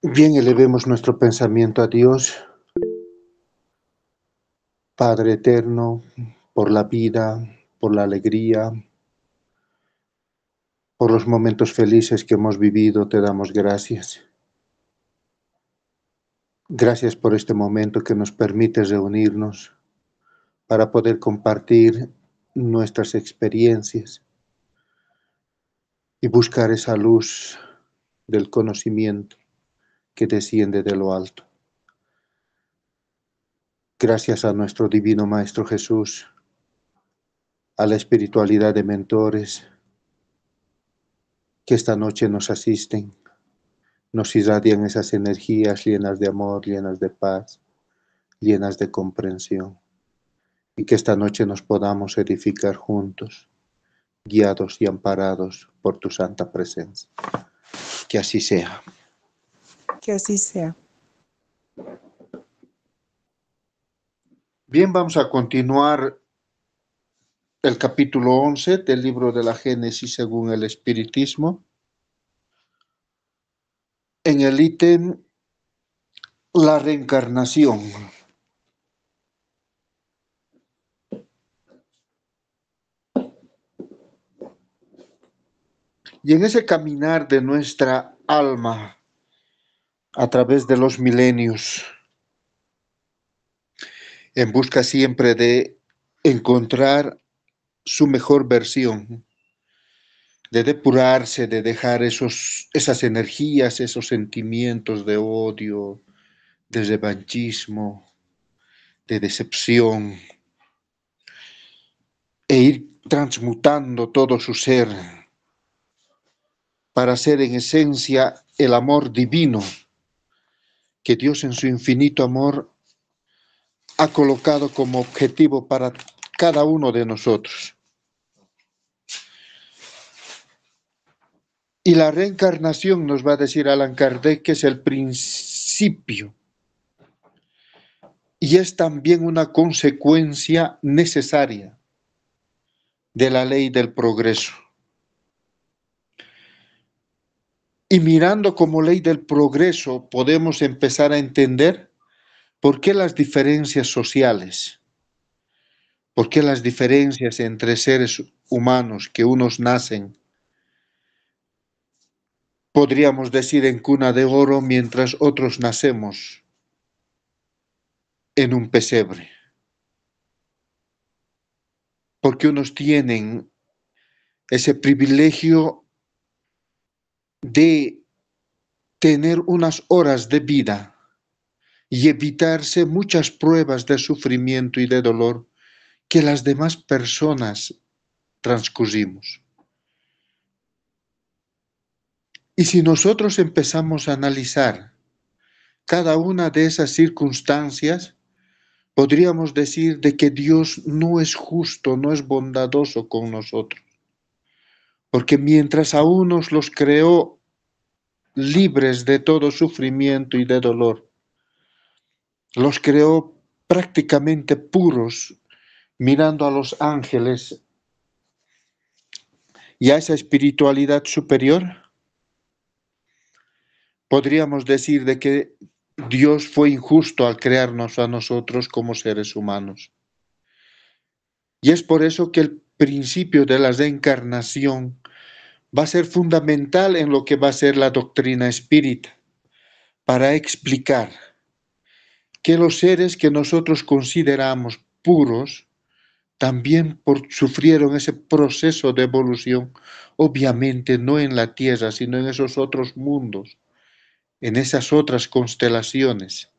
Bien, elevemos nuestro pensamiento a Dios, Padre eterno, por la vida, por la alegría, por los momentos felices que hemos vivido, te damos gracias. Gracias por este momento que nos permite reunirnos para poder compartir nuestras experiencias y buscar esa luz del conocimiento que desciende de lo alto. Gracias a nuestro Divino Maestro Jesús, a la espiritualidad de mentores que esta noche nos asisten, nos irradian esas energías llenas de amor, llenas de paz, llenas de comprensión, y que esta noche nos podamos edificar juntos, guiados y amparados por tu santa presencia. Que así sea. Que así sea. Bien, vamos a continuar el capítulo 11 del libro de la Génesis según el Espiritismo. En el ítem la reencarnación. Y en ese caminar de nuestra alma a través de los milenios, en busca siempre de encontrar su mejor versión, de depurarse, de dejar esas energías, esos sentimientos de odio, de revanchismo, de decepción, e ir transmutando todo su ser para ser en esencia el amor divino que Dios en su infinito amor ha colocado como objetivo para cada uno de nosotros. Y la reencarnación, nos va a decir Allan Kardec, que es el principio y es también una consecuencia necesaria de la ley del progreso. Y mirando como ley del progreso podemos empezar a entender por qué las diferencias sociales, por qué las diferencias entre seres humanos, que unos nacen, podríamos decir, en cuna de oro, mientras otros nacemos en un pesebre. Porque unos tienen ese privilegio de tener unas horas de vida y evitarse muchas pruebas de sufrimiento y de dolor que las demás personas transcurrimos. Y si nosotros empezamos a analizar cada una de esas circunstancias, podríamos decir de que Dios no es justo, no es bondadoso con nosotros. Porque mientras a unos los creó libres de todo sufrimiento y de dolor, los creó prácticamente puros, mirando a los ángeles y a esa espiritualidad superior, podríamos decir de que Dios fue injusto al crearnos a nosotros como seres humanos. Y es por eso que el principio de la reencarnación va a ser fundamental en lo que va a ser la doctrina espírita, para explicar que los seres que nosotros consideramos puros también sufrieron ese proceso de evolución, obviamente no en la Tierra, sino en esos otros mundos, en esas otras constelaciones,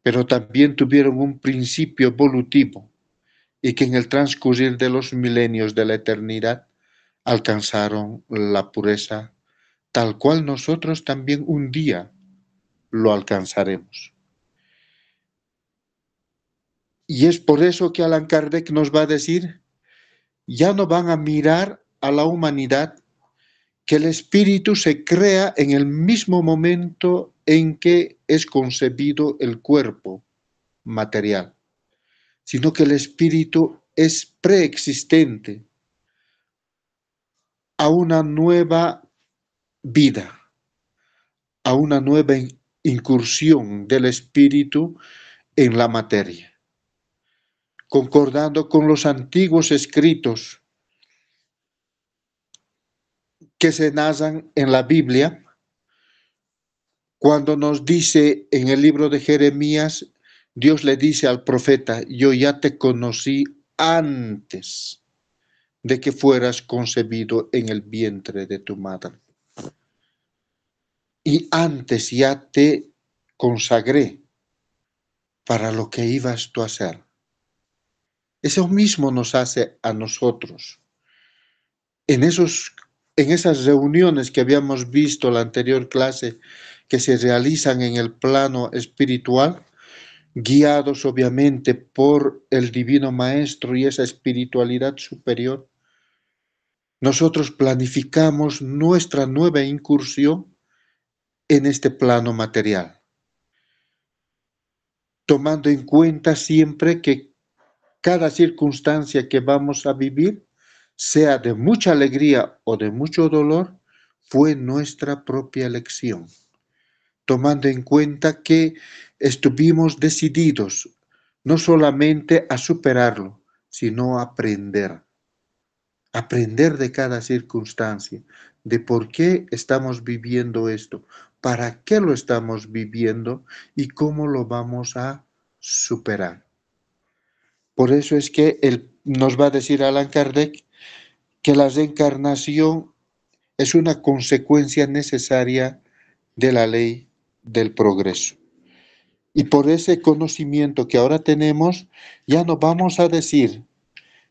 pero también tuvieron un principio evolutivo y que en el transcurrir de los milenios de la eternidad alcanzaron la pureza, tal cual nosotros también un día lo alcanzaremos. Y es por eso que Allan Kardec nos va a decir, ya no van a mirar a la humanidad, que el espíritu se crea en el mismo momento en que es concebido el cuerpo material, sino que el espíritu es preexistente a una nueva vida, a una nueva incursión del espíritu en la materia, concordando con los antiguos escritos que se narran en la Biblia, cuando nos dice en el libro de Jeremías, Dios le dice al profeta, yo ya te conocí antes de que fueras concebido en el vientre de tu madre. Y antes ya te consagré para lo que ibas tú a hacer. Eso mismo nos hace a nosotros. En esas reuniones que habíamos visto en la anterior clase, que se realizan en el plano espiritual, guiados obviamente por el Divino Maestro y esa espiritualidad superior, nosotros planificamos nuestra nueva incursión en este plano material, tomando en cuenta siempre que cada circunstancia que vamos a vivir, sea de mucha alegría o de mucho dolor, fue nuestra propia elección, tomando en cuenta que estuvimos decididos no solamente a superarlo, sino a aprender de cada circunstancia, de por qué estamos viviendo esto, para qué lo estamos viviendo y cómo lo vamos a superar. Por eso es que nos va a decir Allan Kardec que la reencarnación es una consecuencia necesaria de la ley del progreso. Y por ese conocimiento que ahora tenemos, ya no vamos a decir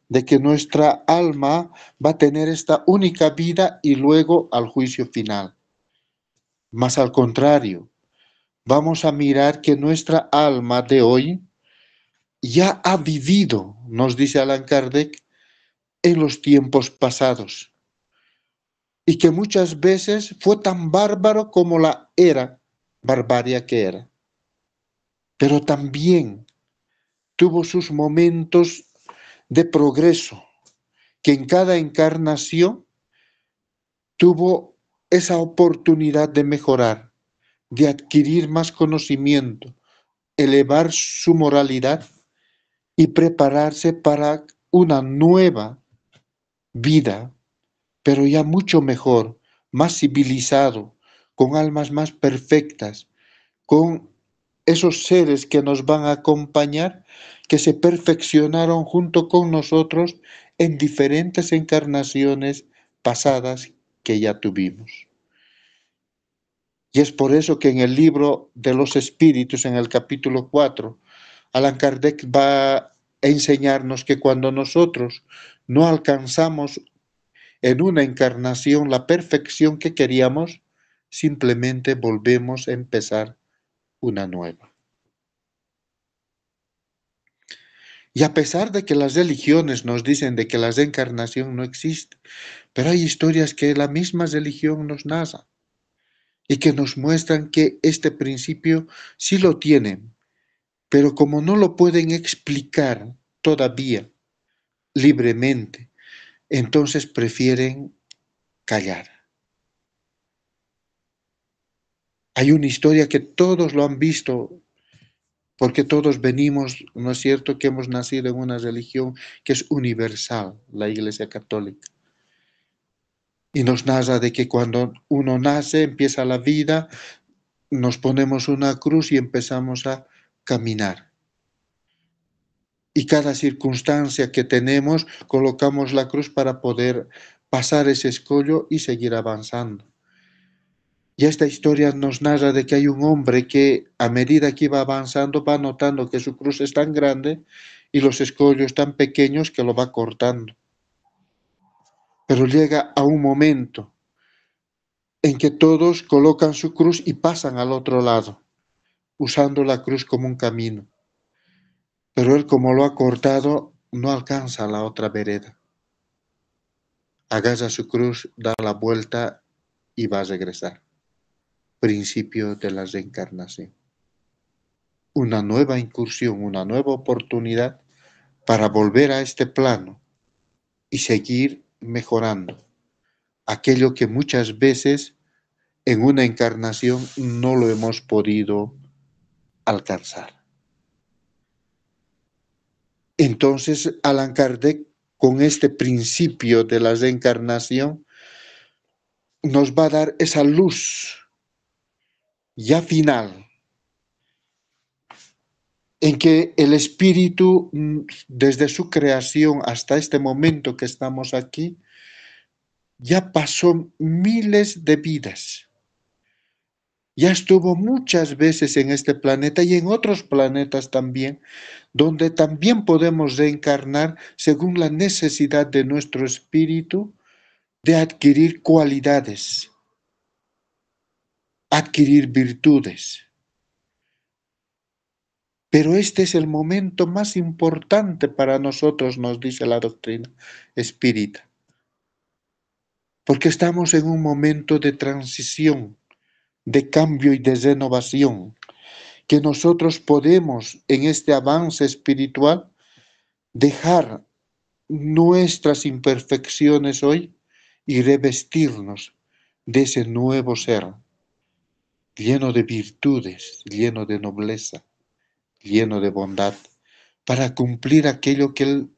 de que nuestra alma va a tener esta única vida y luego al juicio final. Más al contrario, vamos a mirar que nuestra alma de hoy ya ha vivido, nos dice Allan Kardec, en los tiempos pasados, y que muchas veces fue tan bárbaro como la era barbarie que era, pero también tuvo sus momentos de progreso, que en cada encarnación tuvo esa oportunidad de mejorar, de adquirir más conocimiento, elevar su moralidad y prepararse para una nueva vida, pero ya mucho mejor, más civilizado, con almas más perfectas, con esos seres que nos van a acompañar, que se perfeccionaron junto con nosotros en diferentes encarnaciones pasadas que ya tuvimos. Y es por eso que en el libro de los espíritus, en el capítulo 4, Allan Kardec va a enseñarnos que cuando nosotros no alcanzamos en una encarnación la perfección que queríamos, simplemente volvemos a empezar una nueva. Y a pesar de que las religiones nos dicen de que la reencarnación no existe, pero hay historias que la misma religión nos narra y que nos muestran que este principio sí lo tienen, pero como no lo pueden explicar todavía libremente, entonces prefieren callar. Hay una historia que todos lo han visto, porque todos venimos, ¿no es cierto?, que hemos nacido en una religión que es universal, la Iglesia Católica. Y nos narra de que cuando uno nace, empieza la vida, nos ponemos una cruz y empezamos a caminar. Y cada circunstancia que tenemos, colocamos la cruz para poder pasar ese escollo y seguir avanzando. Y esta historia nos narra de que hay un hombre que a medida que iba avanzando va notando que su cruz es tan grande y los escollos tan pequeños que lo va cortando. Pero llega a un momento en que todos colocan su cruz y pasan al otro lado, usando la cruz como un camino. Pero él, como lo ha cortado, no alcanza la otra vereda. Agarra su cruz, da la vuelta y va a regresar. Principio de la reencarnación. Una nueva incursión, una nueva oportunidad para volver a este plano y seguir mejorando aquello que muchas veces en una encarnación no lo hemos podido alcanzar. Entonces, Allan Kardec, con este principio de la reencarnación, nos va a dar esa luz ya final, en que el espíritu, desde su creación hasta este momento que estamos aquí, ya pasó miles de vidas. Ya estuvo muchas veces en este planeta y en otros planetas también, donde también podemos reencarnar según la necesidad de nuestro espíritu de adquirir cualidades, adquirir virtudes. Pero este es el momento más importante para nosotros, nos dice la doctrina espírita, porque estamos en un momento de transición, de cambio y de renovación, que nosotros podemos en este avance espiritual dejar nuestras imperfecciones hoy y revestirnos de ese nuevo ser, lleno de virtudes, lleno de nobleza, lleno de bondad, para cumplir aquello que el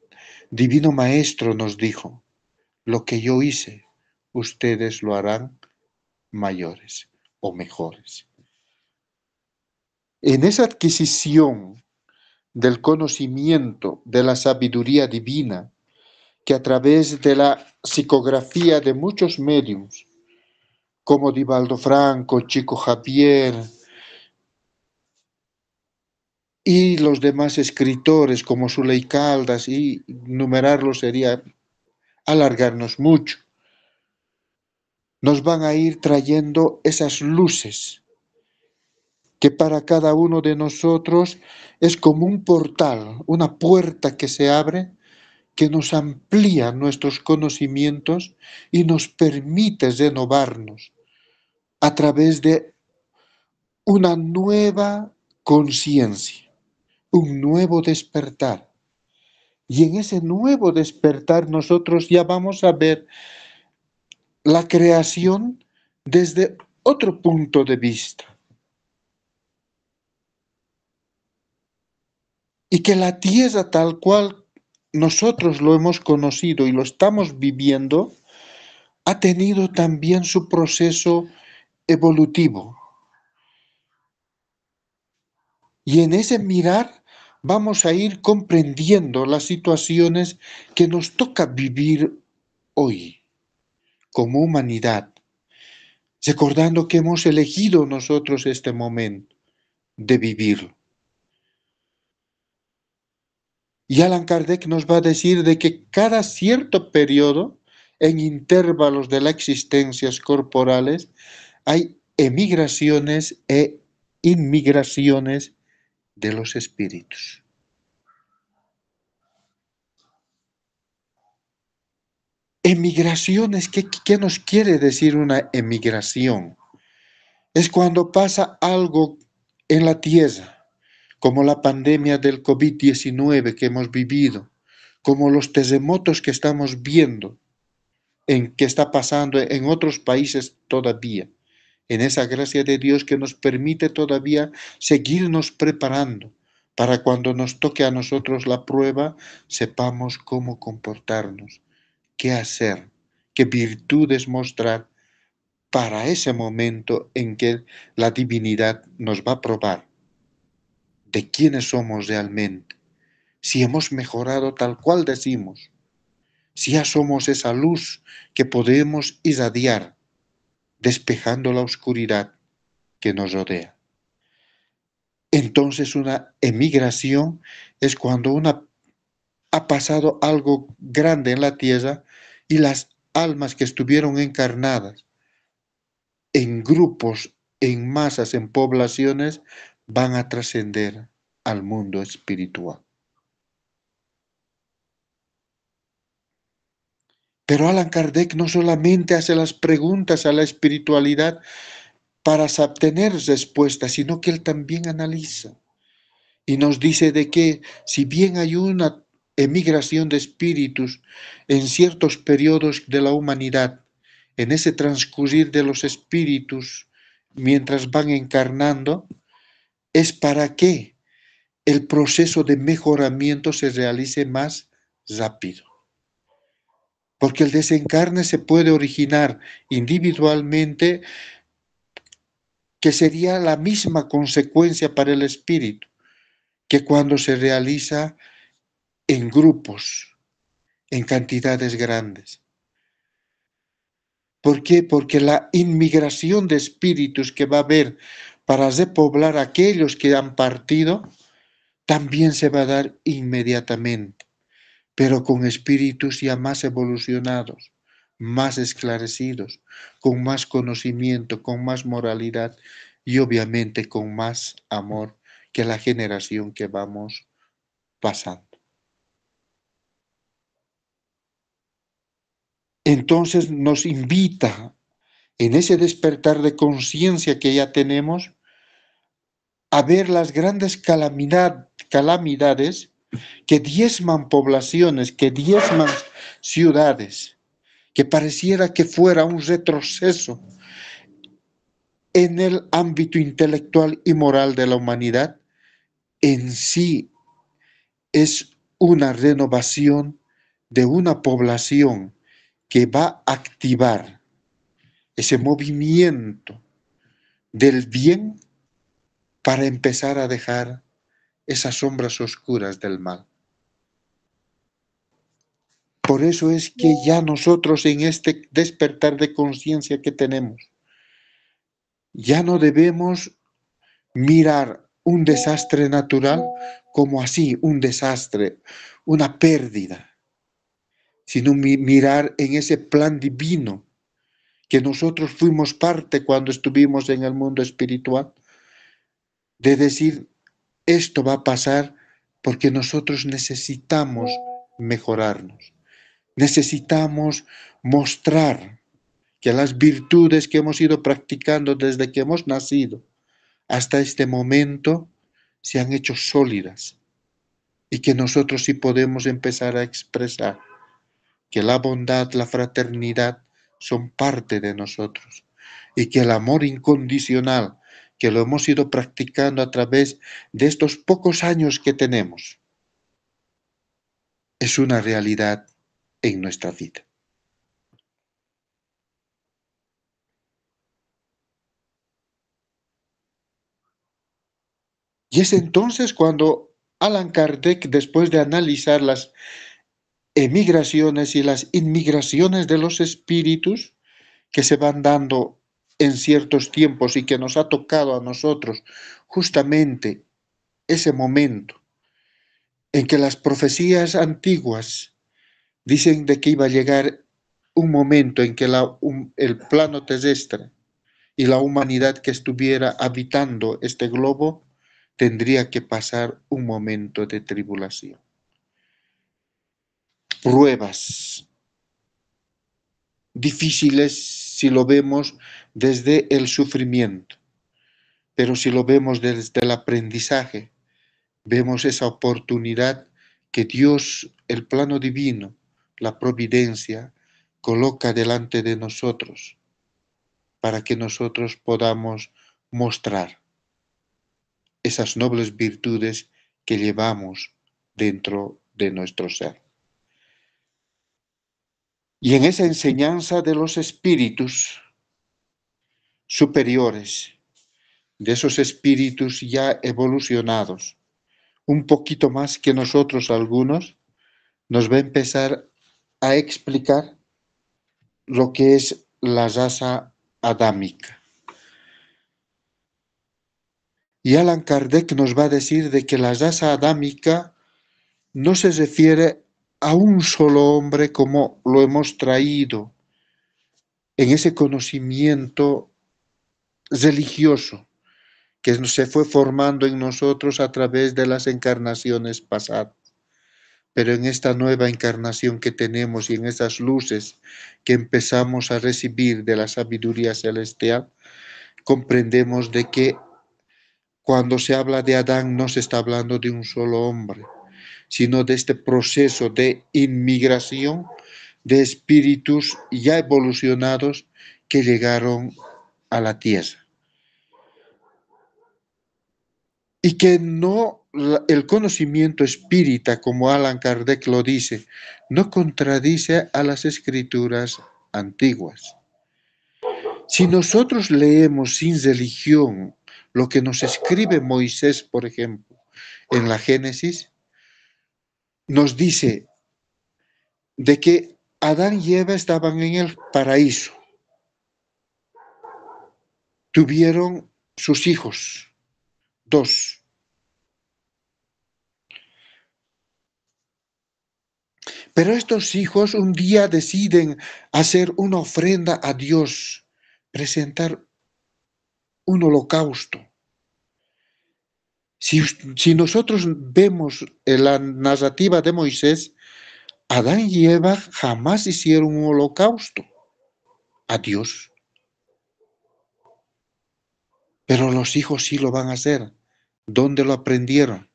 Divino Maestro nos dijo: lo que yo hice, ustedes lo harán mayores o mejores. En esa adquisición del conocimiento, de la sabiduría divina, que a través de la psicografía de muchos médiums, como Divaldo Franco, Chico Javier y los demás escritores como Suley Caldas, y numerarlos sería alargarnos mucho, nos van a ir trayendo esas luces que para cada uno de nosotros es como un portal, una puerta que se abre, que nos amplía nuestros conocimientos y nos permite renovarnos a través de una nueva conciencia, un nuevo despertar. Y en ese nuevo despertar nosotros ya vamos a ver la creación desde otro punto de vista. Y que la tierra tal cual nosotros lo hemos conocido y lo estamos viviendo, ha tenido también su proceso evolutivo. Y en ese mirar vamos a ir comprendiendo las situaciones que nos toca vivir hoy como humanidad, recordando que hemos elegido nosotros este momento de vivirlo. Y Allan Kardec nos va a decir de que cada cierto periodo, en intervalos de las existencias corporales, hay emigraciones e inmigraciones de los espíritus. Emigraciones, ¿qué nos quiere decir una emigración? Es cuando pasa algo en la tierra, como la pandemia del COVID-19 que hemos vivido, como los terremotos que estamos viendo, que está pasando en otros países todavía, en esa gracia de Dios que nos permite todavía seguirnos preparando para cuando nos toque a nosotros la prueba, sepamos cómo comportarnos, qué hacer, qué virtudes mostrar para ese momento en que la divinidad nos va a probar de quiénes somos realmente, si hemos mejorado tal cual decimos, si ya somos esa luz que podemos irradiar, despejando la oscuridad que nos rodea. Entonces una emigración es cuando ha pasado algo grande en la tierra y las almas que estuvieron encarnadas en grupos, en masas, en poblaciones, van a trascender al mundo espiritual. Pero Allan Kardec no solamente hace las preguntas a la espiritualidad para obtener respuestas, sino que él también analiza y nos dice de que si bien hay una emigración de espíritus en ciertos periodos de la humanidad, en ese transcurrir de los espíritus mientras van encarnando, es para que el proceso de mejoramiento se realice más rápido. Porque el desencarne se puede originar individualmente, que sería la misma consecuencia para el espíritu que cuando se realiza en grupos, en cantidades grandes. ¿Por qué? Porque la inmigración de espíritus que va a haber para repoblar a aquellos que han partido, también se va a dar inmediatamente, pero con espíritus ya más evolucionados, más esclarecidos, con más conocimiento, con más moralidad y obviamente con más amor que la generación que vamos pasando. Entonces nos invita en ese despertar de conciencia que ya tenemos a ver las grandes calamidades que diezman poblaciones, que diezman ciudades, que pareciera que fuera un retroceso en el ámbito intelectual y moral de la humanidad, en sí es una renovación de una población que va a activar ese movimiento del bien para empezar a dejar esas sombras oscuras del mal. Por eso es que ya nosotros en este despertar de conciencia que tenemos, ya no debemos mirar un desastre natural como así, un desastre, una pérdida, sino mirar en ese plan divino que nosotros fuimos parte cuando estuvimos en el mundo espiritual, de decir, esto va a pasar porque nosotros necesitamos mejorarnos, necesitamos mostrar que las virtudes que hemos ido practicando desde que hemos nacido hasta este momento se han hecho sólidas y que nosotros sí podemos empezar a expresar que la bondad, la fraternidad son parte de nosotros y que el amor incondicional que lo hemos ido practicando a través de estos pocos años que tenemos es una realidad en nuestra vida. Y es entonces cuando Allan Kardec, después de analizar las emigraciones y las inmigraciones de los espíritus que se van dando en ciertos tiempos y que nos ha tocado a nosotros justamente ese momento en que las profecías antiguas dicen de que iba a llegar un momento en que el plano terrestre y la humanidad que estuviera habitando este globo tendría que pasar un momento de tribulación. Pruebas difíciles si lo vemos desde el sufrimiento, pero si lo vemos desde el aprendizaje, vemos esa oportunidad que Dios, el plano divino, la providencia, coloca delante de nosotros para que nosotros podamos mostrar esas nobles virtudes que llevamos dentro de nuestro ser. Y en esa enseñanza de los espíritus superiores, de esos espíritus ya evolucionados, un poquito más que nosotros algunos, nos va a empezar a explicar lo que es la raza adámica. Y Allan Kardec nos va a decir de que la raza adámica no se refiere a un solo hombre como lo hemos traído en ese conocimiento religioso que se fue formando en nosotros a través de las encarnaciones pasadas. Pero en esta nueva encarnación que tenemos y en esas luces que empezamos a recibir de la sabiduría celestial, comprendemos de que cuando se habla de Adán no se está hablando de un solo hombre, sino de este proceso de inmigración de espíritus ya evolucionados que llegaron a la tierra. Y que no, el conocimiento espírita, como Allan Kardec lo dice, no contradice a las escrituras antiguas. Si nosotros leemos sin religión lo que nos escribe Moisés, por ejemplo, en la Génesis, nos dice de que Adán y Eva estaban en el paraíso, tuvieron sus hijos, 2. Pero estos hijos un día deciden hacer una ofrenda a Dios, presentar un holocausto. Si nosotros vemos en la narrativa de Moisés, Adán y Eva jamás hicieron un holocausto a Dios. Pero los hijos sí lo van a hacer. ¿Dónde lo aprendieron?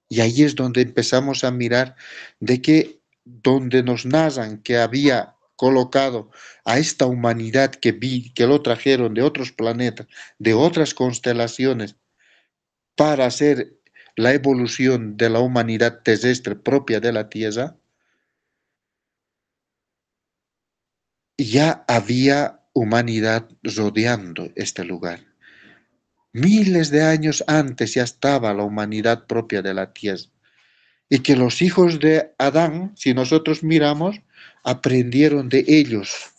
Y ahí es donde empezamos a mirar de que donde nos narran que había colocado a esta humanidad que lo trajeron de otros planetas, de otras constelaciones, para hacer la evolución de la humanidad terrestre propia de la Tierra, ya había humanidad rodeando este lugar. Miles de años antes ya estaba la humanidad propia de la Tierra. Y que los hijos de Adán, si nosotros miramos, aprendieron de ellos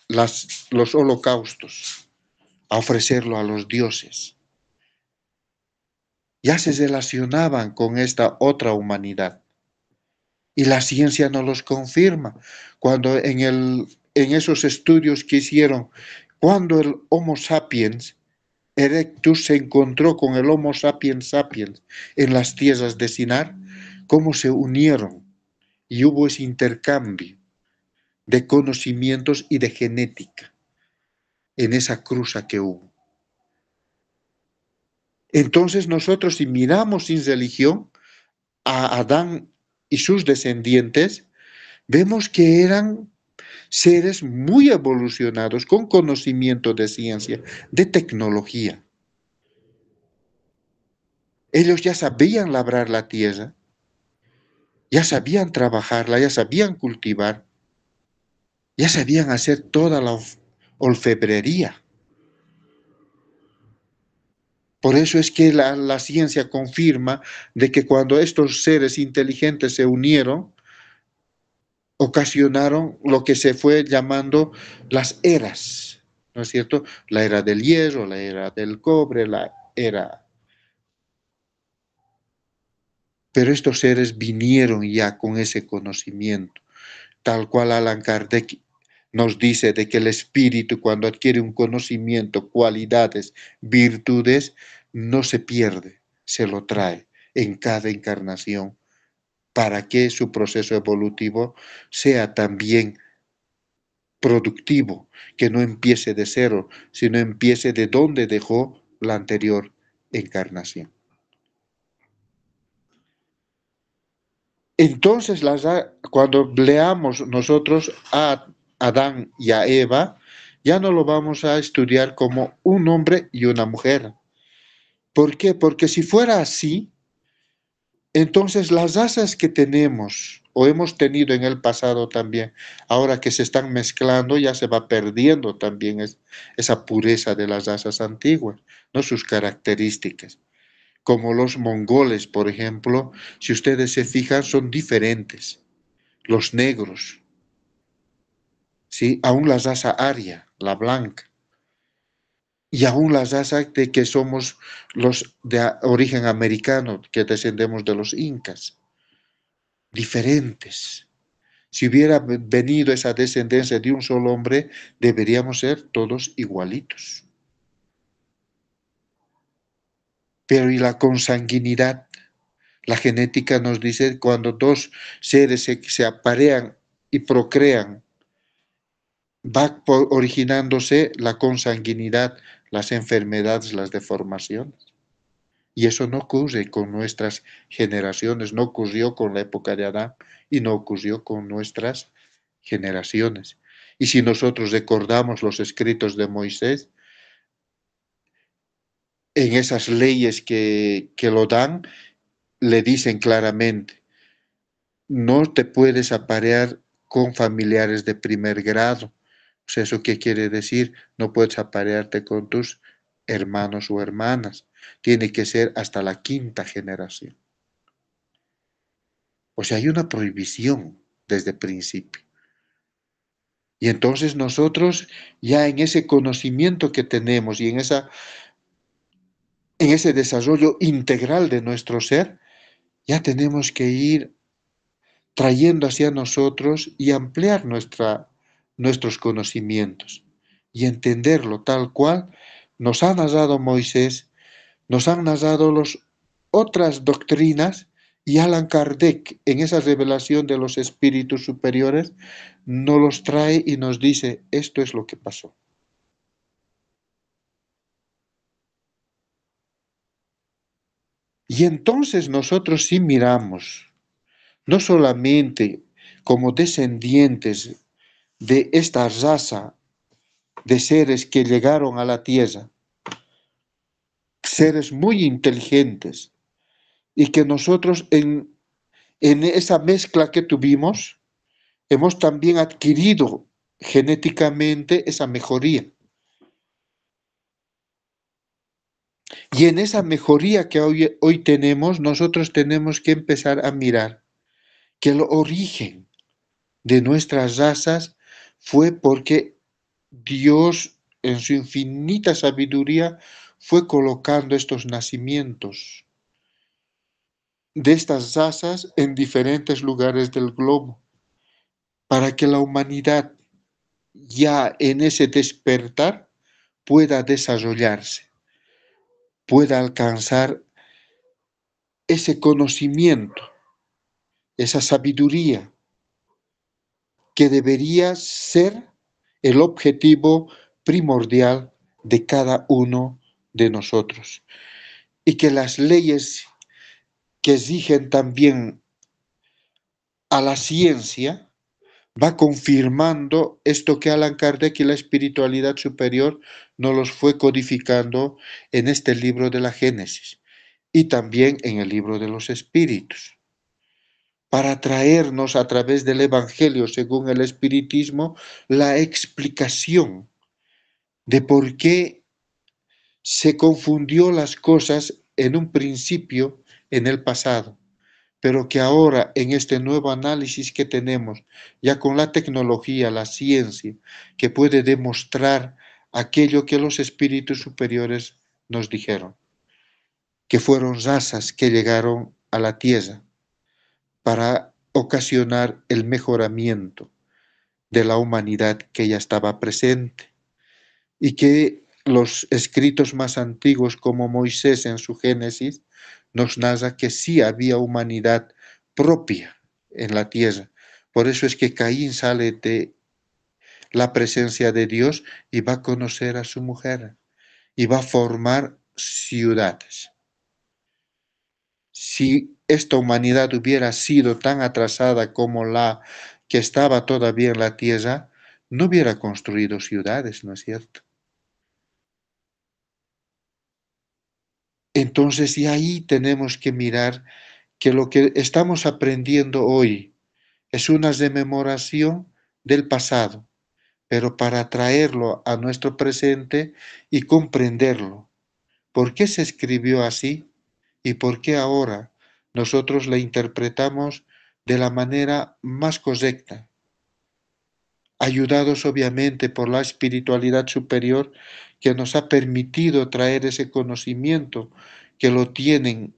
los holocaustos, a ofrecerlo a los dioses. Ya se relacionaban con esta otra humanidad. Y la ciencia nos los confirma. Cuando en esos estudios que hicieron, cuando el Homo sapiens erectus se encontró con el Homo sapiens sapiens en las tierras de Sinar, cómo se unieron y hubo ese intercambio de conocimientos y de genética en esa cruza que hubo. Entonces nosotros, si miramos sin religión a Adán y sus descendientes, vemos que eran seres muy evolucionados con conocimiento de ciencia, de tecnología. Ellos ya sabían labrar la tierra, ya sabían trabajarla, ya sabían cultivar, ya sabían hacer toda la orfebrería. Por eso es que la ciencia confirma de que cuando estos seres inteligentes se unieron, ocasionaron lo que se fue llamando las eras, ¿no es cierto? La era del hierro, la era del cobre, la era... Pero estos seres vinieron ya con ese conocimiento, tal cual Allan Kardec nos dice de que el espíritu cuando adquiere un conocimiento, cualidades, virtudes, no se pierde, se lo trae en cada encarnación para que su proceso evolutivo sea también productivo, que no empiece de cero, sino empiece de donde dejó la anterior encarnación. Entonces, cuando leamos nosotros a Adán y a Eva, ya no lo vamos a estudiar como un hombre y una mujer. ¿Por qué? Porque si fuera así, entonces las razas que tenemos o hemos tenido en el pasado también, ahora que se están mezclando, ya se va perdiendo también esa pureza de las razas antiguas, ¿no? Sus características. Como los mongoles, por ejemplo, si ustedes se fijan, son diferentes. Los negros, ¿sí? Aún la raza aria, la blanca. Y aún la raza de que somos los de origen americano, que descendemos de los incas. Diferentes. Si hubiera venido esa descendencia de un solo hombre, deberíamos ser todos igualitos. Pero ¿y la consanguinidad? La genética nos dice cuando dos seres se aparean y procrean, va originándose la consanguinidad, las enfermedades, las deformaciones. Y eso no ocurre con nuestras generaciones, no ocurrió con la época de Adán y no ocurrió con nuestras generaciones. Y si nosotros recordamos los escritos de Moisés, en esas leyes que lo dan, le dicen claramente, no te puedes aparear con familiares de primer grado. O sea, ¿eso qué quiere decir? No puedes aparearte con tus hermanos o hermanas. Tiene que ser hasta la quinta generación. O sea, hay una prohibición desde el principio. Y entonces nosotros ya en ese conocimiento que tenemos y en ese desarrollo integral de nuestro ser, ya tenemos que ir trayendo hacia nosotros y ampliar nuestros conocimientos y entenderlo tal cual nos ha narrado Moisés, nos han narrado las otras doctrinas y Allan Kardec en esa revelación de los espíritus superiores nos los trae y nos dice, esto es lo que pasó. Y entonces nosotros sí miramos, no solamente como descendientes de esta raza de seres que llegaron a la tierra, seres muy inteligentes, y que nosotros en esa mezcla que tuvimos, hemos también adquirido genéticamente esa mejoría. Y en esa mejoría que hoy tenemos, nosotros tenemos que empezar a mirar que el origen de nuestras razas fue porque Dios, en su infinita sabiduría, fue colocando estos nacimientos de estas razas en diferentes lugares del globo, para que la humanidad ya en ese despertar pueda desarrollarse, pueda alcanzar ese conocimiento, esa sabiduría que debería ser el objetivo primordial de cada uno de nosotros. Y que las leyes que exigen también a la ciencia va confirmando esto que Allan Kardec y la espiritualidad superior nos los fue codificando en este libro de la Génesis y también en el libro de los Espíritus, para traernos a través del Evangelio, según el Espiritismo, la explicación de por qué se confundió las cosas en un principio en el pasado, pero que ahora en este nuevo análisis que tenemos, ya con la tecnología, la ciencia, que puede demostrar aquello que los espíritus superiores nos dijeron, que fueron razas que llegaron a la tierra para ocasionar el mejoramiento de la humanidad que ya estaba presente y que los escritos más antiguos como Moisés en su Génesis nos narra que sí había humanidad propia en la tierra. Por eso es que Caín sale de la presencia de Dios y va a conocer a su mujer y va a formar ciudades. Si esta humanidad hubiera sido tan atrasada como la que estaba todavía en la tierra, no hubiera construido ciudades, ¿no es cierto? Entonces, y ahí tenemos que mirar que lo que estamos aprendiendo hoy es una rememoración del pasado, pero para traerlo a nuestro presente y comprenderlo. ¿Por qué se escribió así y por qué ahora nosotros la interpretamos de la manera más correcta? Ayudados obviamente por la espiritualidad superior que nos ha permitido traer ese conocimiento que lo tienen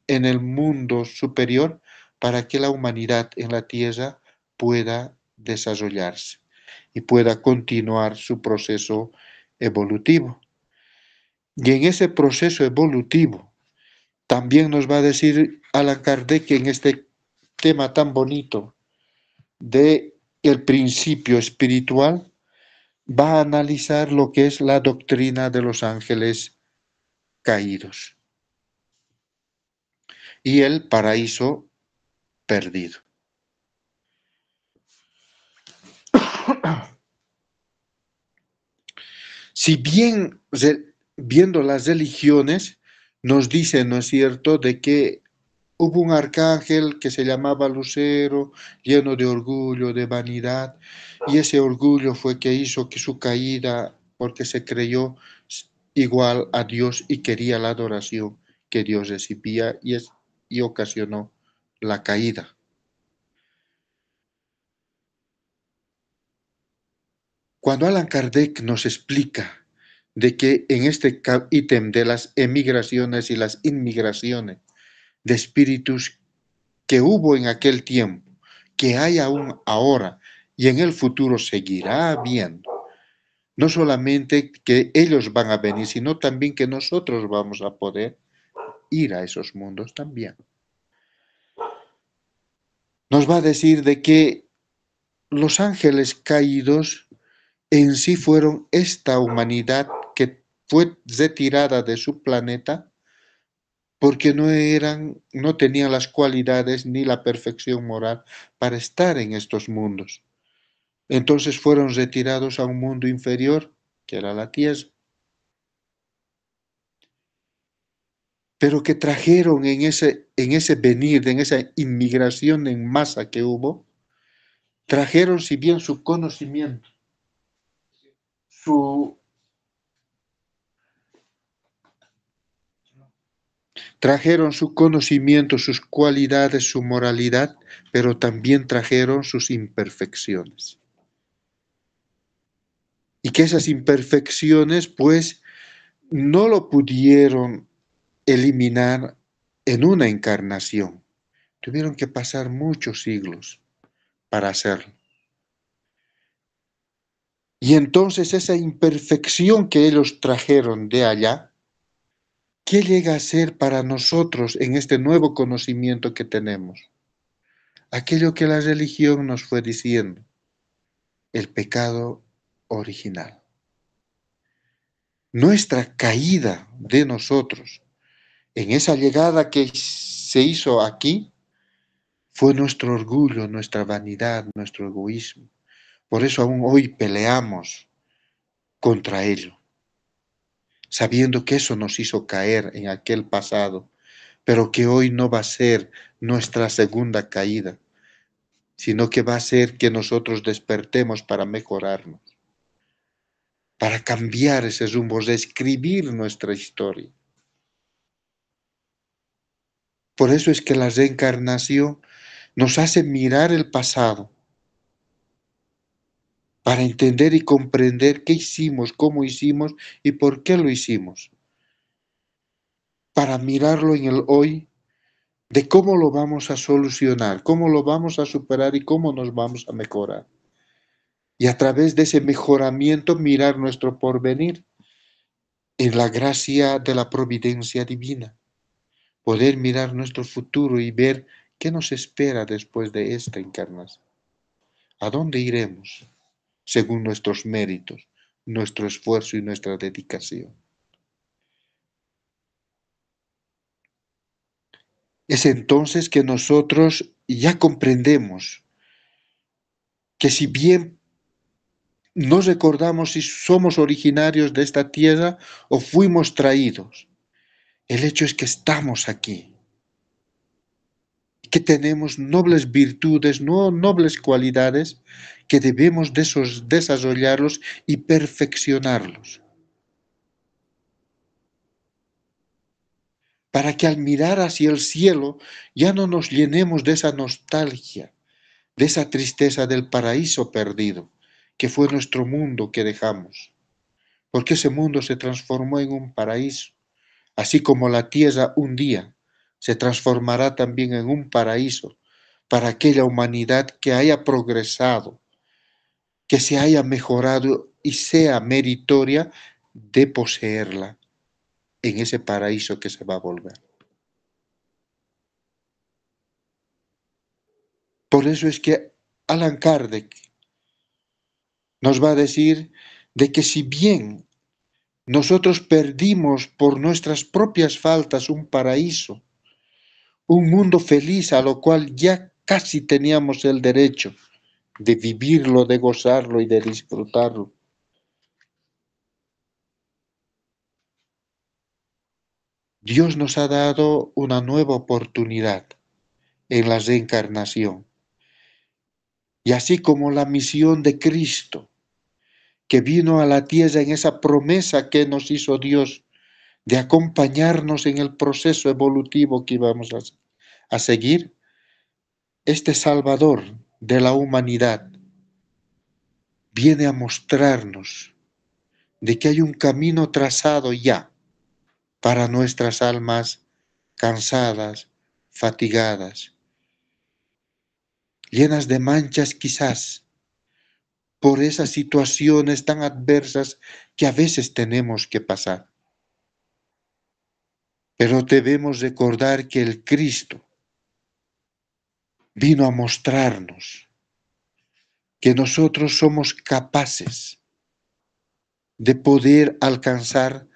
en el mundo superior para que la humanidad en la tierra pueda desarrollarse y pueda continuar su proceso evolutivo. Y en ese proceso evolutivo también nos va a decir Allan Kardec en este tema tan bonito de el principio espiritual, va a analizar lo que es la doctrina de los ángeles caídos y el paraíso perdido. Si bien viendo las religiones, nos dicen, ¿no es cierto?, de que hubo un arcángel que se llamaba Lucero, lleno de orgullo, de vanidad, y ese orgullo fue que hizo que su caída, porque se creyó igual a Dios y quería la adoración que Dios recibía y ocasionó la caída. Cuando Allan Kardec nos explica de que en este ítem de las emigraciones y las inmigraciones de espíritus que hubo en aquel tiempo, que hay aún ahora y en el futuro seguirá habiendo, no solamente que ellos van a venir, sino también que nosotros vamos a poder ir a esos mundos también. Nos va a decir de que los ángeles caídos en sí fueron esta humanidad que fue retirada de su planeta porque no tenían las cualidades ni la perfección moral para estar en estos mundos. Entonces fueron retirados a un mundo inferior, que era la tierra, pero que trajeron en ese venir, en esa inmigración en masa que hubo, trajeron si bien su conocimiento, trajeron su conocimiento, sus cualidades, su moralidad, pero también trajeron sus imperfecciones. Y que esas imperfecciones, pues, no lo pudieron eliminar en una encarnación. Tuvieron que pasar muchos siglos para hacerlo. Y entonces esa imperfección que ellos trajeron de allá, ¿qué llega a ser para nosotros en este nuevo conocimiento que tenemos? Aquello que la religión nos fue diciendo, el pecado original. Nuestra caída de nosotros en esa llegada que se hizo aquí fue nuestro orgullo, nuestra vanidad, nuestro egoísmo. Por eso aún hoy peleamos contra ello, sabiendo que eso nos hizo caer en aquel pasado, pero que hoy no va a ser nuestra segunda caída, sino que va a ser que nosotros despertemos para mejorarnos, para cambiar ese rumbo, reescribir nuestra historia. Por eso es que la reencarnación nos hace mirar el pasado para entender y comprender qué hicimos, cómo hicimos y por qué lo hicimos. Para mirarlo en el hoy, de cómo lo vamos a solucionar, cómo lo vamos a superar y cómo nos vamos a mejorar. Y a través de ese mejoramiento mirar nuestro porvenir en la gracia de la providencia divina. Poder mirar nuestro futuro y ver qué nos espera después de esta encarnación. ¿A dónde iremos? Según nuestros méritos, nuestro esfuerzo y nuestra dedicación. Es entonces que nosotros ya comprendemos que si bien no recordamos si somos originarios de esta tierra o fuimos traídos, el hecho es que estamos aquí, que tenemos nobles virtudes, nobles cualidades que debemos desarrollarlos y perfeccionarlos. Para que al mirar hacia el cielo ya no nos llenemos de esa nostalgia, de esa tristeza del paraíso perdido, que fue nuestro mundo que dejamos. Porque ese mundo se transformó en un paraíso, así como la tierra un día se transformará también en un paraíso para aquella humanidad que haya progresado, que se haya mejorado y sea meritoria de poseerla en ese paraíso que se va a volver. Por eso es que Allan Kardec nos va a decir de que si bien nosotros perdimos por nuestras propias faltas un paraíso, un mundo feliz a lo cual ya casi teníamos el derecho de vivirlo, de gozarlo y de disfrutarlo. Dios nos ha dado una nueva oportunidad en la reencarnación. Y así como la misión de Cristo, que vino a la tierra en esa promesa que nos hizo Dios de acompañarnos en el proceso evolutivo que íbamos a seguir, este Salvador de la humanidad viene a mostrarnos de que hay un camino trazado ya para nuestras almas cansadas, fatigadas, llenas de manchas quizás por esas situaciones tan adversas que a veces tenemos que pasar. Pero debemos recordar que el Cristo vino a mostrarnos que nosotros somos capaces de poder alcanzar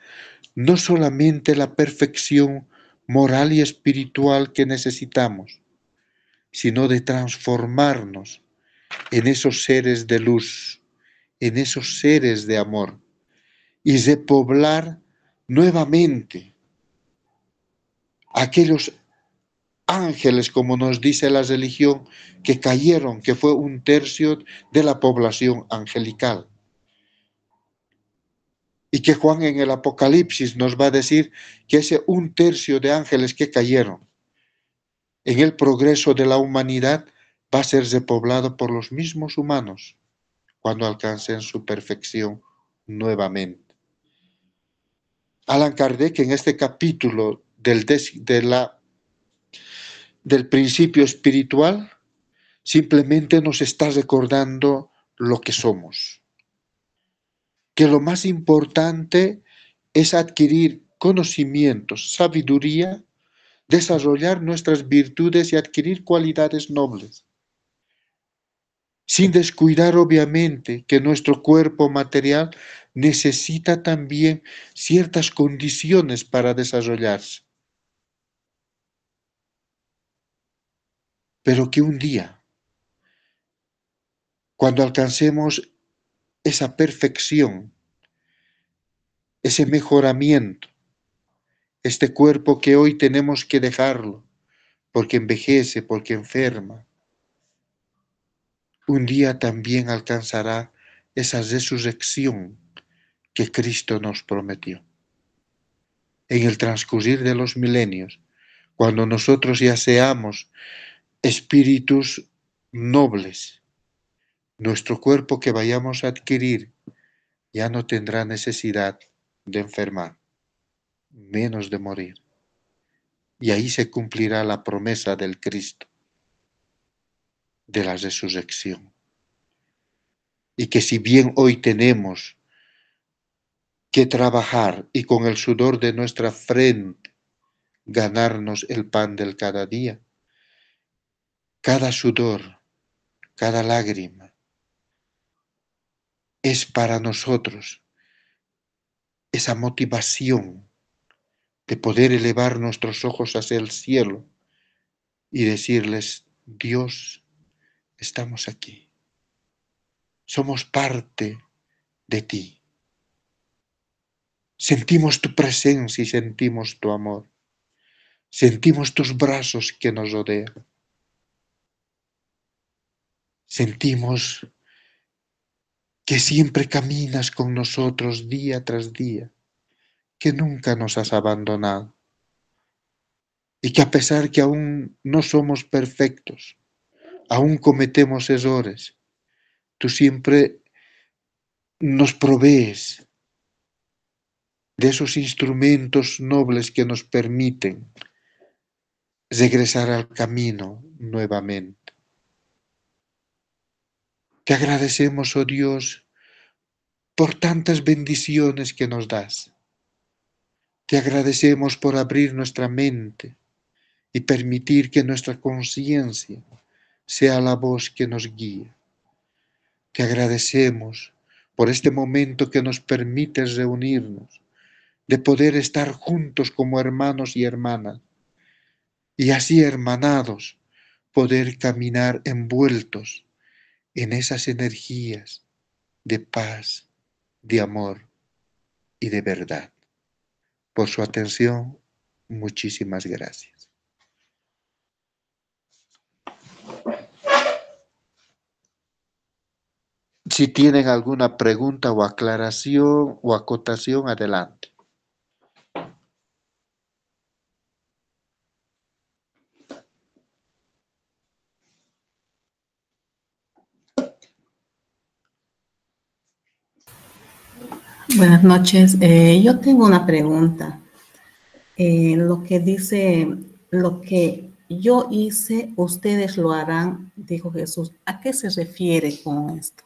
no solamente la perfección moral y espiritual que necesitamos, sino de transformarnos en esos seres de luz, en esos seres de amor, y repoblar nuevamente aquellos ángeles, como nos dice la religión, que cayeron, que fue 1/3 de la población angelical. Y que Juan en el Apocalipsis nos va a decir que ese 1/3 de ángeles que cayeron en el progreso de la humanidad va a ser repoblado por los mismos humanos cuando alcancen su perfección nuevamente. Allan Kardec en este capítulo del principio espiritual simplemente nos está recordando lo que somos, que lo más importante es adquirir conocimientos, sabiduría, desarrollar nuestras virtudes y adquirir cualidades nobles, sin descuidar obviamente que nuestro cuerpo material necesita también ciertas condiciones para desarrollarse, pero que un día, cuando alcancemos esa perfección, ese mejoramiento, este cuerpo que hoy tenemos que dejarlo, porque envejece, porque enferma, un día también alcanzará esa resurrección que Cristo nos prometió. En el transcurrir de los milenios, cuando nosotros ya seamos espíritus nobles, nuestro cuerpo que vayamos a adquirir ya no tendrá necesidad de enfermar, menos de morir. Y ahí se cumplirá la promesa del Cristo, de la resurrección. Y que si bien hoy tenemos que trabajar y con el sudor de nuestra frente ganarnos el pan del cada día, cada sudor, cada lágrima es para nosotros esa motivación de poder elevar nuestros ojos hacia el cielo y decirles: Dios, estamos aquí, somos parte de ti, sentimos tu presencia y sentimos tu amor, sentimos tus brazos que nos rodean, sentimos que siempre caminas con nosotros día tras día, que nunca nos has abandonado y que a pesar que aún no somos perfectos, aún cometemos errores, tú siempre nos provees de esos instrumentos nobles que nos permiten regresar al camino nuevamente. Te agradecemos, oh Dios, por tantas bendiciones que nos das. Te agradecemos por abrir nuestra mente y permitir que nuestra conciencia sea la voz que nos guíe. Te agradecemos por este momento que nos permites reunirnos, de poder estar juntos como hermanos y hermanas, y así hermanados, poder caminar envueltos en esas energías de paz, de amor y de verdad. Por su atención Muchísimas gracias. Si tienen alguna pregunta o aclaración o acotación, adelante. Buenas noches. Yo tengo una pregunta. Lo que dice, lo que yo hice, ustedes lo harán, dijo Jesús. ¿A qué se refiere con esto?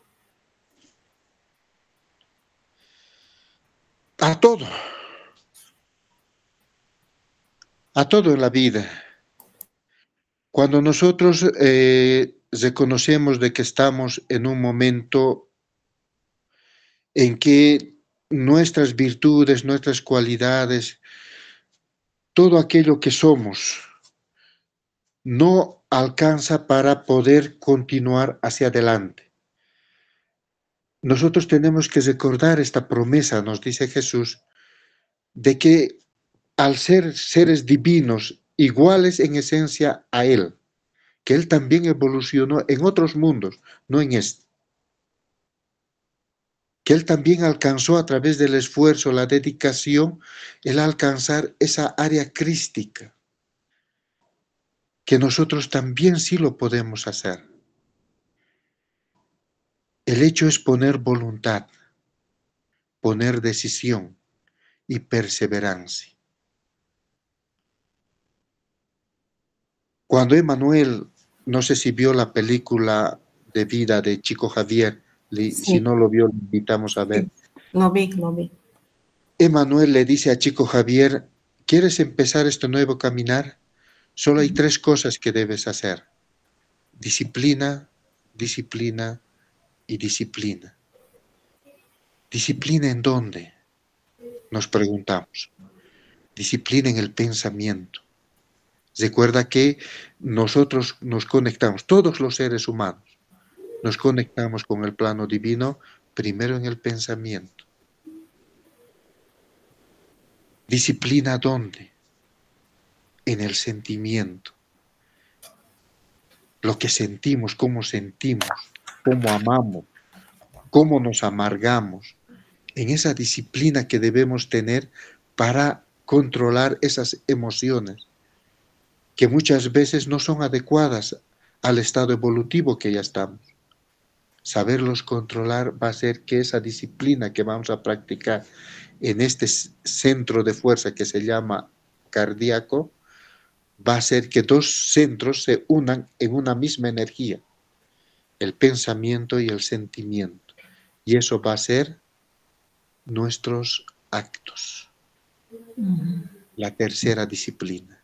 A todo. A todo en la vida. Cuando nosotros reconocemos de que estamos en un momento en que nuestras virtudes, nuestras cualidades, todo aquello que somos, no alcanza para poder continuar hacia adelante. Nosotros tenemos que recordar esta promesa, nos dice Jesús, de que al ser seres divinos, iguales en esencia a Él, que Él también evolucionó en otros mundos, no en este, que Él también alcanzó a través del esfuerzo, la dedicación, el alcanzar esa área crística, que nosotros también sí lo podemos hacer. El hecho es poner voluntad, poner decisión y perseverancia. Cuando Emmanuel, no sé si vio la película de vida de Chico Javier, si Sí, no lo vio, lo invitamos a ver. lo vi, lo vi. Emmanuel le dice a Chico Javier, ¿quieres empezar este nuevo caminar? Solo hay 3 cosas que debes hacer. Disciplina, disciplina y disciplina. ¿Disciplina en dónde? Nos preguntamos. Disciplina en el pensamiento. Recuerda que nosotros nos conectamos, todos los seres humanos, nos conectamos con el plano divino primero en el pensamiento. ¿Disciplina dónde? En el sentimiento. Lo que sentimos, cómo amamos, cómo nos amargamos. En esa disciplina que debemos tener para controlar esas emociones que muchas veces no son adecuadas al estado evolutivo que ya estamos. Saberlos controlar va a hacer que esa disciplina que vamos a practicar en este centro de fuerza que se llama cardíaco, va a hacer que 2 centros se unan en una misma energía, el pensamiento y el sentimiento. Y eso va a ser nuestros actos. La tercera disciplina.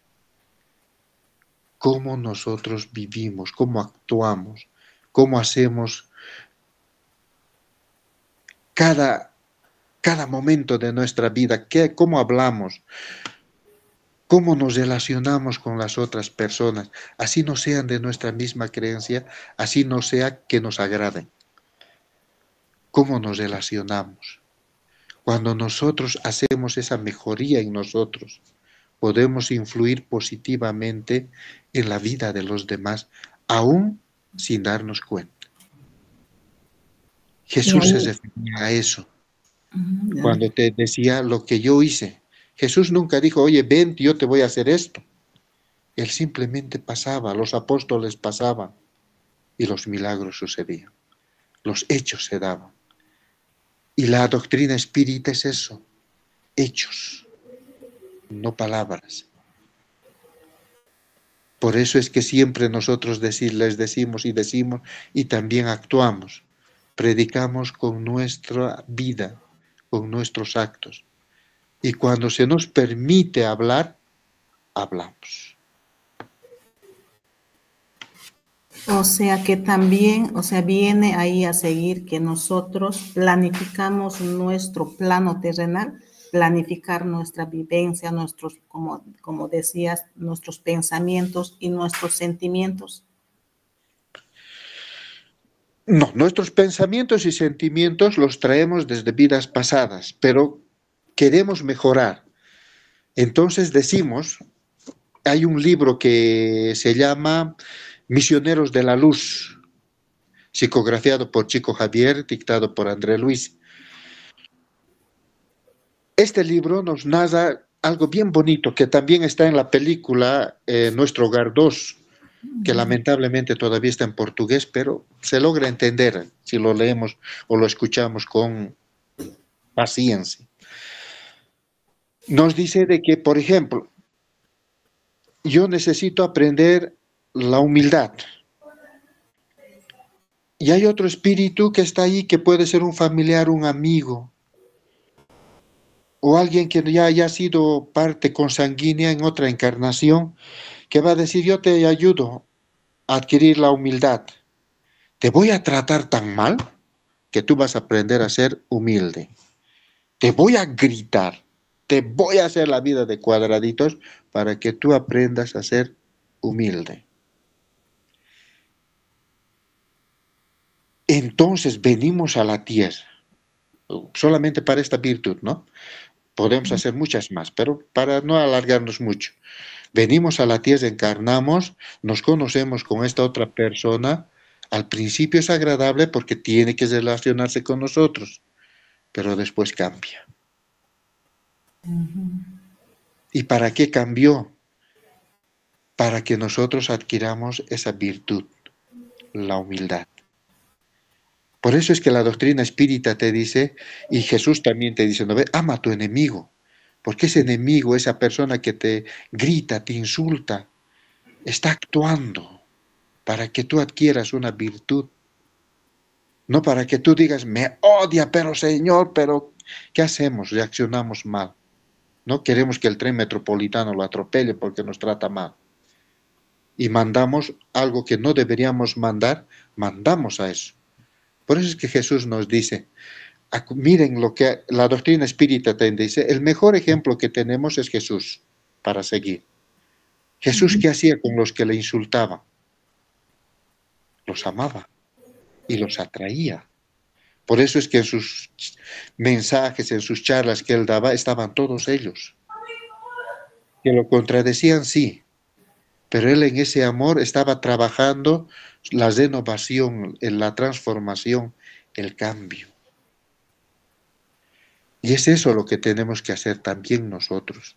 Cómo nosotros vivimos, cómo actuamos, cómo hacemos cada momento de nuestra vida, cómo hablamos, cómo nos relacionamos con las otras personas, así no sean de nuestra misma creencia, así no sea que nos agraden. Cómo nos relacionamos. Cuando nosotros hacemos esa mejoría en nosotros, podemos influir positivamente en la vida de los demás, aún sin darnos cuenta. Jesús se refería a eso. Cuando te decía lo que yo hice, Jesús nunca dijo, oye, ven, yo te voy a hacer esto. Él simplemente pasaba, los apóstoles pasaban y los milagros sucedían. Los hechos se daban. Y la doctrina espírita es eso, hechos, no palabras. Por eso es que siempre nosotros les decimos y también actuamos. Predicamos con nuestra vida, con nuestros actos. Y cuando se nos permite hablar, hablamos. O sea que también, viene ahí a seguir que nosotros planificamos nuestro plano terrenal, planificar nuestra vivencia, nuestros, como decías, nuestros pensamientos y nuestros sentimientos. No, nuestros pensamientos y sentimientos los traemos desde vidas pasadas, pero queremos mejorar. Entonces decimos, hay un libro que se llama Misioneros de la Luz, psicografiado por Chico Javier, dictado por André Luis. Este libro nos narra algo bien bonito que también está en la película Nuestro Hogar 2, que lamentablemente todavía está en portugués, pero se logra entender si lo leemos o lo escuchamos con paciencia. Nos dice de que, por ejemplo, yo necesito aprender la humildad. Y hay otro espíritu que está ahí, que puede ser un familiar, un amigo, o alguien que ya haya sido parte consanguínea en otra encarnación, que va a decir, yo te ayudo a adquirir la humildad. Te voy a tratar tan mal que tú vas a aprender a ser humilde. Te voy a gritar, te voy a hacer la vida de cuadraditos para que tú aprendas a ser humilde. Entonces venimos a la tierra, solamente para esta virtud, ¿no? Podemos hacer muchas más, pero para no alargarnos mucho. Venimos a la tierra, encarnamos, nos conocemos con esta otra persona. Al principio es agradable porque tiene que relacionarse con nosotros, pero después cambia. ¿Y para qué cambió? Para que nosotros adquiramos esa virtud, la humildad. Por eso es que la doctrina espírita te dice, y Jesús también te dice, ¿no ve? Ama a tu enemigo, porque ese enemigo, esa persona que te grita, te insulta, está actuando para que tú adquieras una virtud, no para que tú digas, me odia, pero Señor, pero ¿qué hacemos? Reaccionamos mal. No queremos que el tren metropolitano lo atropelle porque nos trata mal. Y mandamos algo que no deberíamos mandar, mandamos a eso. Por eso es que Jesús nos dice, miren lo que la doctrina espírita te dice, el mejor ejemplo que tenemos es Jesús para seguir. Jesús, ¿qué hacía con los que le insultaban? Los amaba y los atraía. Por eso es que en sus mensajes, en sus charlas que él daba, estaban todos ellos. Que lo contradecían, sí, pero él en ese amor estaba trabajando la renovación, en la transformación, el cambio. Y es eso lo que tenemos que hacer también nosotros.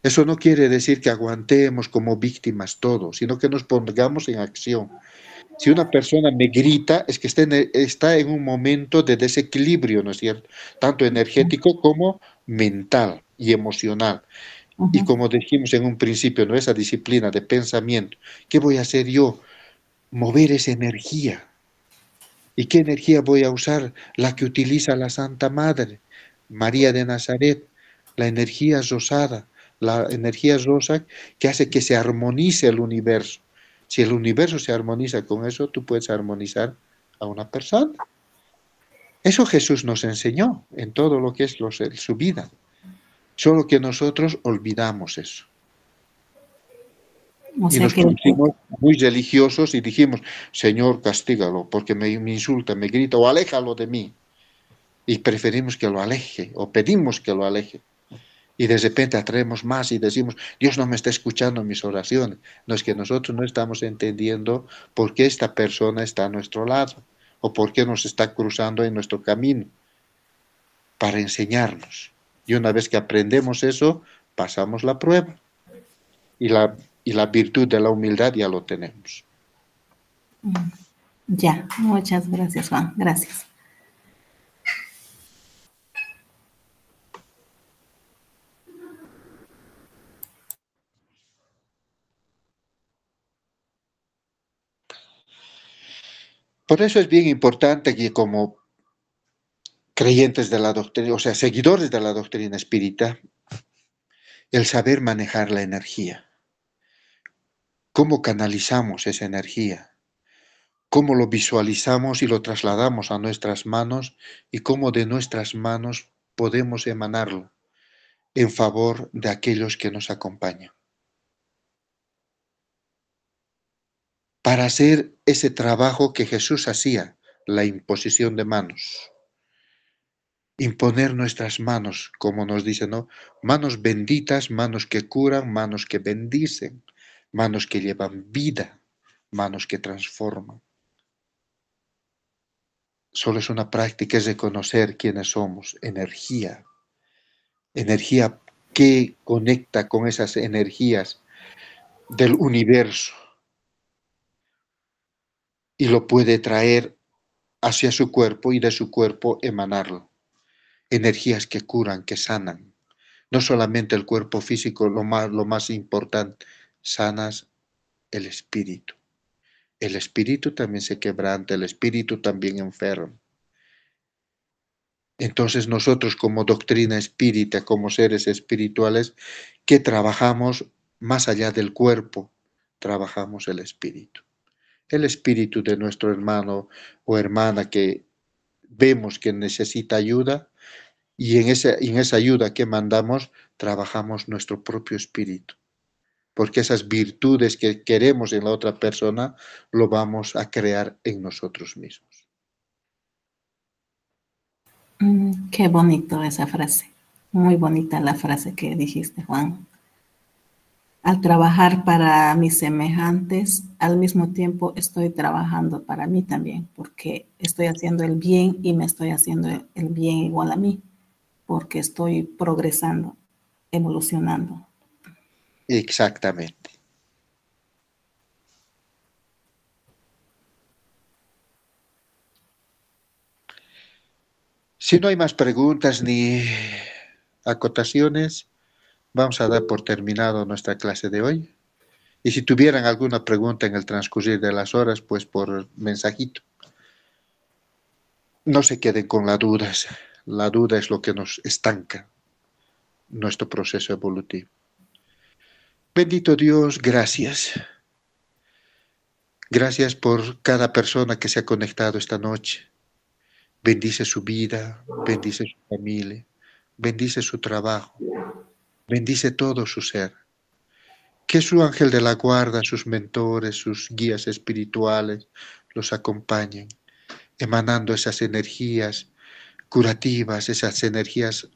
Eso no quiere decir que aguantemos como víctimas todo, sino que nos pongamos en acción. Si una persona me grita, es que está en un momento de desequilibrio, ¿no es cierto? Tanto energético como mental y emocional. Y como dijimos en un principio, ¿no? Esa disciplina de pensamiento. ¿Qué voy a hacer yo? Mover esa energía. ¿Y qué energía voy a usar? La que utiliza la Santa Madre, María de Nazaret, la energía rosada, la energía rosa que hace que se armonice el universo. Si el universo se armoniza con eso, tú puedes armonizar a una persona. Eso Jesús nos enseñó en todo lo que es su vida. Solo que nosotros olvidamos eso. O Y sea nos que pusimos muy religiosos y dijimos, Señor, castígalo, porque me insulta, me grita, o aléjalo de mí. Y preferimos que lo aleje, o pedimos que lo aleje. Y de repente atraemos más y decimos, Dios no me está escuchando mis oraciones. No, es que nosotros no estamos entendiendo por qué esta persona está a nuestro lado, o por qué nos está cruzando en nuestro camino, para enseñarnos. Y una vez que aprendemos eso, pasamos la prueba. Y la virtud de la humildad ya lo tenemos. ya, muchas gracias, Juan. Gracias. Por eso es bien importante que como creyentes de la doctrina, o sea, seguidores de la doctrina espírita, el saber manejar la energía. ¿Cómo canalizamos esa energía? ¿Cómo lo visualizamos y lo trasladamos a nuestras manos? Y cómo de nuestras manos podemos emanarlo en favor de aquellos que nos acompañan. Para hacer ese trabajo que Jesús hacía, la imposición de manos. imponer nuestras manos, como nos dice, ¿no? Manos benditas, manos que curan, manos que bendicen, manos que llevan vida, manos que transforman. Solo es una práctica, es reconocer quiénes somos, energía, energía que conecta con esas energías del universo y lo puede traer hacia su cuerpo y de su cuerpo emanarlo. Energías que curan, que sanan. No solamente el cuerpo físico, lo más importante, sanas el espíritu. El espíritu también se quebranta, el espíritu también enferma. Entonces nosotros como doctrina espírita, como seres espirituales, que trabajamos más allá del cuerpo, trabajamos el espíritu. El espíritu de nuestro hermano o hermana que vemos que necesita ayuda y en esa ayuda que mandamos trabajamos nuestro propio espíritu. Porque esas virtudes que queremos en la otra persona lo vamos a crear en nosotros mismos. Qué bonito esa frase. Muy bonita la frase que dijiste, Juan. Al trabajar para mis semejantes, al mismo tiempo estoy trabajando para mí también, porque estoy haciendo el bien y me estoy haciendo el bien igual a mí, porque estoy progresando, evolucionando. Exactamente. Si no hay más preguntas ni acotaciones, vamos a dar por terminado nuestra clase de hoy. Y si tuvieran alguna pregunta en el transcurrir de las horas, pues por mensajito. No se queden con las dudas. La duda es lo que nos estanca nuestro proceso evolutivo. Bendito Dios, gracias. Gracias por cada persona que se ha conectado esta noche. Bendice su vida, bendice su familia, bendice su trabajo, bendice todo su ser. Que su ángel de la guarda, sus mentores, sus guías espirituales los acompañen, emanando esas energías curativas, esas energías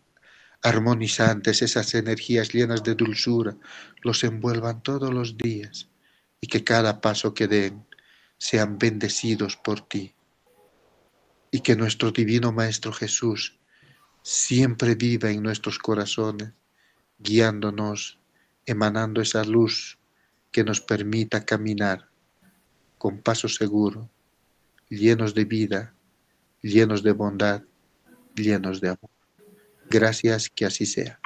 armonizantes, esas energías llenas de dulzura, los envuelvan todos los días y que cada paso que den sean bendecidos por ti. Y que nuestro divino Maestro Jesús siempre viva en nuestros corazones, guiándonos, emanando esa luz que nos permita caminar con paso seguro, llenos de vida, llenos de bondad, llenos de amor. Gracias, que así sea.